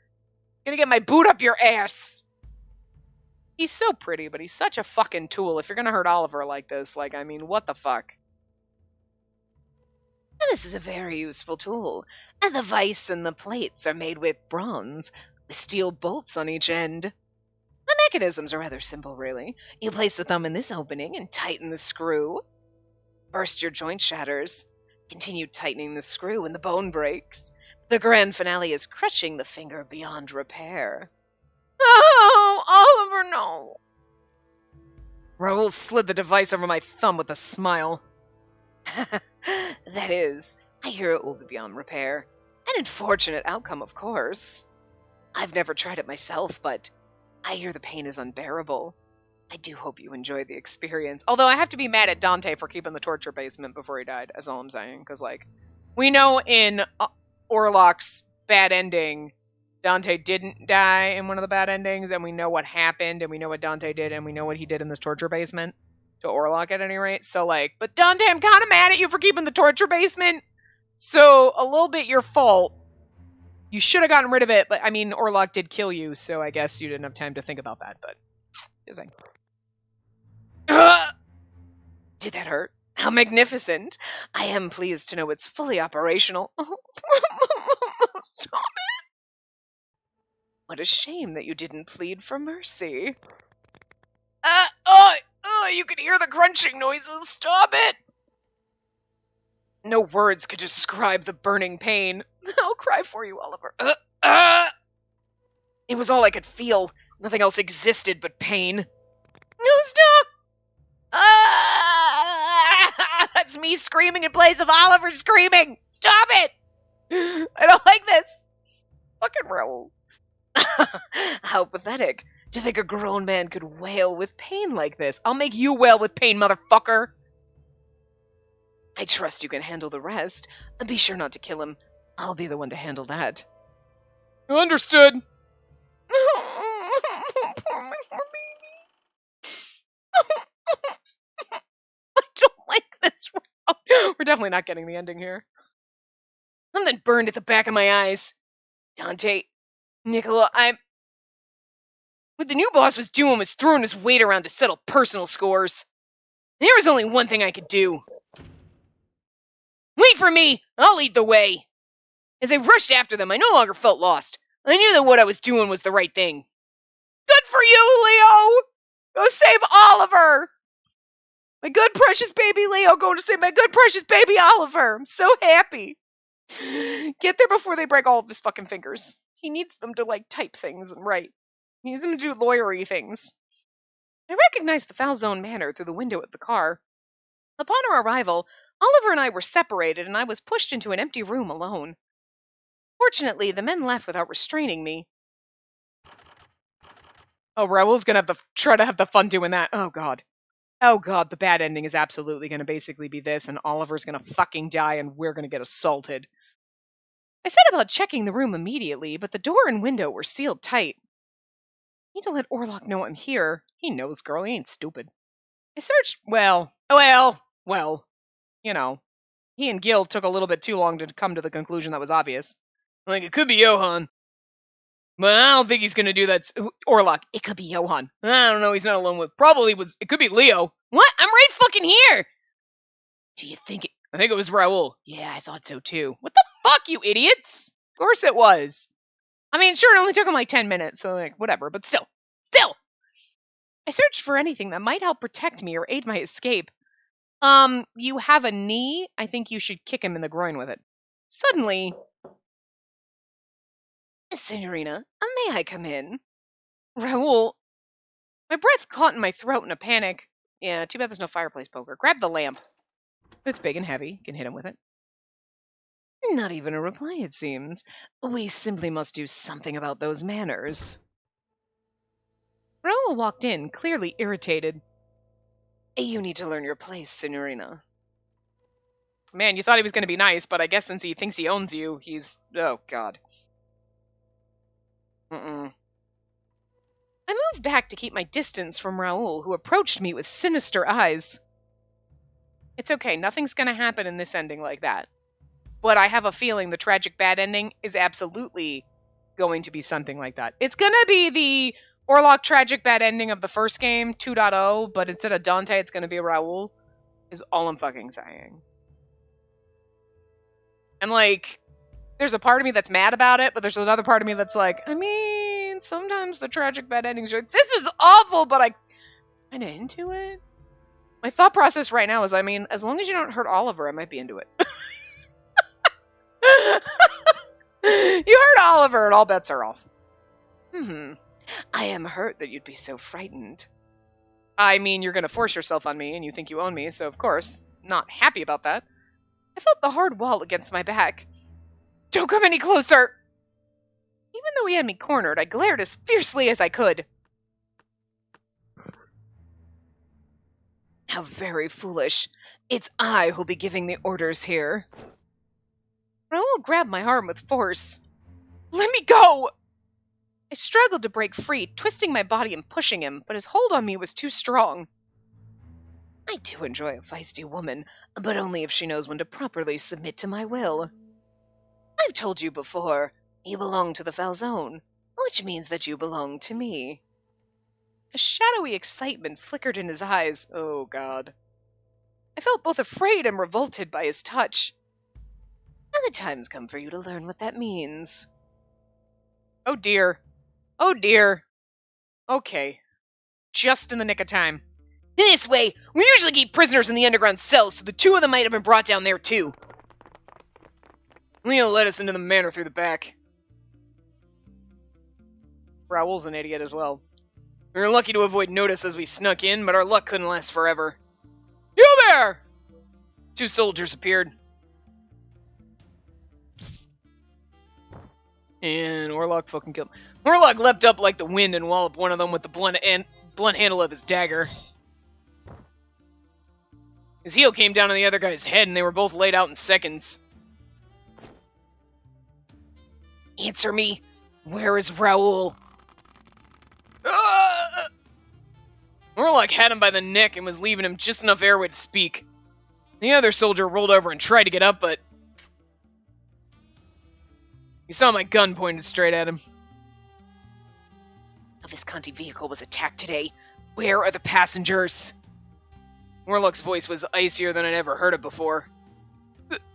A: Gonna get my boot up your ass. He's so pretty, but he's such a fucking tool. If you're gonna hurt Oliver like this, like, I mean, what the fuck? This is a very useful tool. And the vise and the plates are made with bronze, with steel bolts on each end. The mechanisms are rather simple, really. You place the thumb in this opening and tighten the screw. First, your joint shatters. Continue tightening the screw and the bone breaks. The grand finale is crushing the finger beyond repair.
B: Oh, Oliver, no. Raoul slid the device over my thumb with a smile.
A: That is, I hear it will be beyond repair. An unfortunate outcome, of course. I've never tried it myself, but I hear the pain is unbearable. I do hope you enjoy the experience. Although I have to be mad at Dante for keeping the torture basement before he died, that's all I'm saying. Because, like, we know in Orlok's bad ending, Dante didn't die in one of the bad endings, and we know what happened, and we know what Dante did, and we know what he did in this torture basement to Orlok at any rate. So, like, but Dante, I'm kind of mad at you for keeping the torture basement. So, a little bit your fault. You should have gotten rid of it, but, I mean, Orlok did kill you, so I guess you didn't have time to think about that, but... Just saying. Did that hurt? How magnificent. I am pleased to know it's fully operational. Stop it. What a shame that you didn't plead for mercy. You can hear the crunching noises. Stop it. No words could describe the burning pain. I'll cry for you, Oliver. It was all I could feel. Nothing else existed but pain. No, stop! That's me screaming in place of Oliver screaming! Stop it! I don't like this! Fucking Raoul. How pathetic. To think a grown man could wail with pain like this. I'll make you wail with pain, motherfucker! I trust you can handle the rest. Be sure not to kill him. I'll be the one to handle that.
B: Understood.
A: Poor baby. I don't like this. We're definitely not getting the ending here. Something burned at the back of my eyes. Dante, Nicola, what the new boss was doing was throwing his weight around to settle personal scores. There was only one thing I could do. Wait for me! I'll lead the way! As I rushed after them, I no longer felt lost. I knew that what I was doing was the right thing. Good for you, Leo! Go save Oliver! My good precious baby Leo going to save my good precious baby Oliver! I'm so happy! Get there before they break all of his fucking fingers. He needs them to, like, type things and write. He needs them to do lawyery things. I recognized the Foul Zone Manor through the window of the car. Upon our arrival, Oliver and I were separated, and I was pushed into an empty room alone. Fortunately, the men left without restraining me.
B: Oh, Raoul's gonna try to have the fun doing that. Oh, God. Oh, God, the bad ending is absolutely gonna basically be this, and Oliver's gonna fucking die, and we're gonna get assaulted.
A: I set about checking the room immediately, but the door and window were sealed tight. I need to let Orlok know I'm here. He knows, girl. He ain't stupid. I searched...
B: Well, you know. He and Gil took a little bit too long to come to the conclusion that was obvious. Like, it could be Johan. But I don't think he's gonna do that. Orlok, it could be Johan. I don't know, he's not alone with... It could be Leo.
A: What? I'm right fucking here! Do you think it...
B: I think it was Raoul.
A: Yeah, I thought so too.
B: What the fuck, you idiots?
A: Of course it was.
B: I mean, sure, it only took him like 10 minutes, so, like, whatever, but still.
A: I searched for anything that might help protect me or aid my escape.
B: You have a knee? I think you should kick him in the groin with it.
A: Suddenly... Signorina, may I come in?
B: Raoul, my breath caught in my throat in a panic. Yeah, too bad there's no fireplace poker. Grab the lamp. It's big and heavy. You can hit him with it.
A: Not even a reply, it seems. We simply must do something about those manners.
B: Raoul walked in, clearly irritated.
A: You need to learn your place, Signorina.
B: Man, you thought he was going to be nice, but I guess since he thinks he owns you, he's... Oh, God.
A: I moved back to keep my distance from Raoul, who approached me with sinister eyes.
B: It's okay, nothing's going to happen in this ending like that. But I have a feeling the tragic bad ending is absolutely going to be something like that. It's going to be the Orlok tragic bad ending of the first game, 2.0, but instead of Dante, it's going to be Raoul, is all I'm fucking saying. And, like, there's a part of me that's mad about it, but there's another part of me that's like, I mean, sometimes the tragic bad endings are like, this is awful, but I'm kind of into it. My thought process right now is, I mean, as long as you don't hurt Oliver, I might be into it.
A: You heard Oliver, and all bets are off. I am hurt that you'd be so frightened. I mean, you're going to force yourself on me, and you think you own me, so of course, not happy about that. I felt the hard wall against my back. Don't come any closer! Even though he had me cornered, I glared as fiercely as I could. How very foolish. It's I who'll be giving the orders here. Raoul grabbed my arm with force. Let me go! I struggled to break free, twisting my body and pushing him, but his hold on me was too strong. I do enjoy a feisty woman, but only if she knows when to properly submit to my will. I've told you before, you belong to the Falzone, which means that you belong to me. A shadowy excitement flickered in his eyes. Oh, God. I felt both afraid and revolted by his touch. And the time's come for you to learn what that means. Oh, dear. Oh, dear. Okay. Just in the nick of time. This way, we usually keep prisoners in the underground cells, so the two of them might have been brought down there, too. Leo led us into the manor through the back. Raoul's an idiot as well. We were lucky to avoid notice as we snuck in, but our luck couldn't last forever. You there! Two soldiers appeared. And Orlok fucking killed him. Orlok leapt up like the wind and walloped one of them with the blunt handle of his dagger. His heel came down on the other guy's head, and they were both laid out in seconds. Answer me. Where is Raoul? Orlok had him by the neck and was leaving him just enough airway to speak. The other soldier rolled over and tried to get up, but he saw my gun pointed straight at him. A Visconti vehicle was attacked today. Where are the passengers? Orlok's voice was icier than I'd ever heard it before.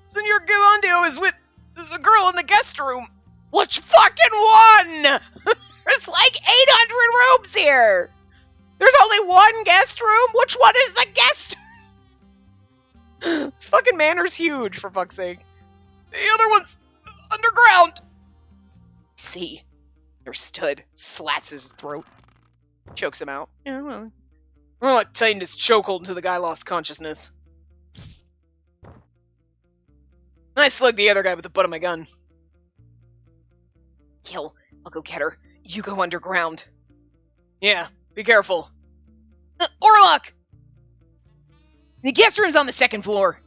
A: Senor Gilandio is with the girl in the guest room. Which fucking one? There's like 800 rooms here. There's only one guest room? Which one is the guest? This fucking manor's huge, for fuck's sake. The other one's underground. See, understood. Slats his throat. Chokes him out. Yeah, well. Orlok tightened his chokehold until the guy lost consciousness. I slugged the other guy with the butt of my gun. Kill. I'll go get her. You go underground. Yeah, be careful. Orlok! The guest room's on the second floor.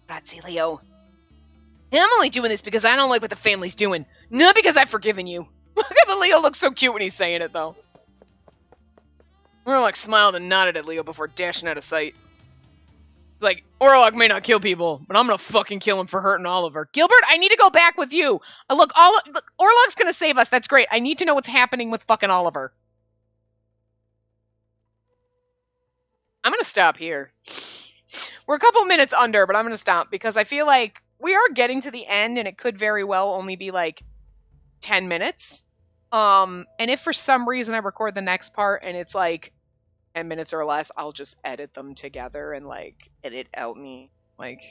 A: Grazie, Leo. I'm only doing this because I don't like what the family's doing. Not because I've forgiven you. Look at Leo looks so cute when he's saying it, though. Orlok smiled and nodded at Leo before dashing out of sight. It's like, Orlok may not kill people, but I'm gonna fucking kill him for hurting Oliver. Gilbert, I need to go back with you. Look, Orlok's gonna save us. That's great. I need to know what's happening with fucking Oliver. I'm gonna stop here. We're a couple minutes under, but I'm gonna stop because I feel like we are getting to the end and it could very well only be like 10 minutes. And if for some reason I record the next part and it's like 10 minutes or less, I'll just edit them together and like edit out me like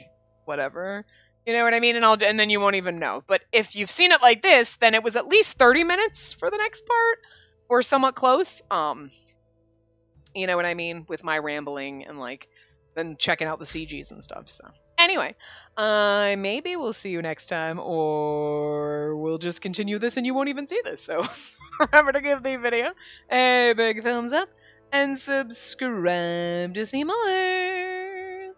A: whatever. You know what I mean? And then you won't even know. But if you've seen it like this, then it was at least 30 minutes for the next part or somewhat close. You know what I mean? With my rambling and like then checking out the CGs and stuff. So anyway, maybe we'll see you next time, or we'll just continue this and you won't even see this. So remember to give the video a big thumbs up and subscribe to see more.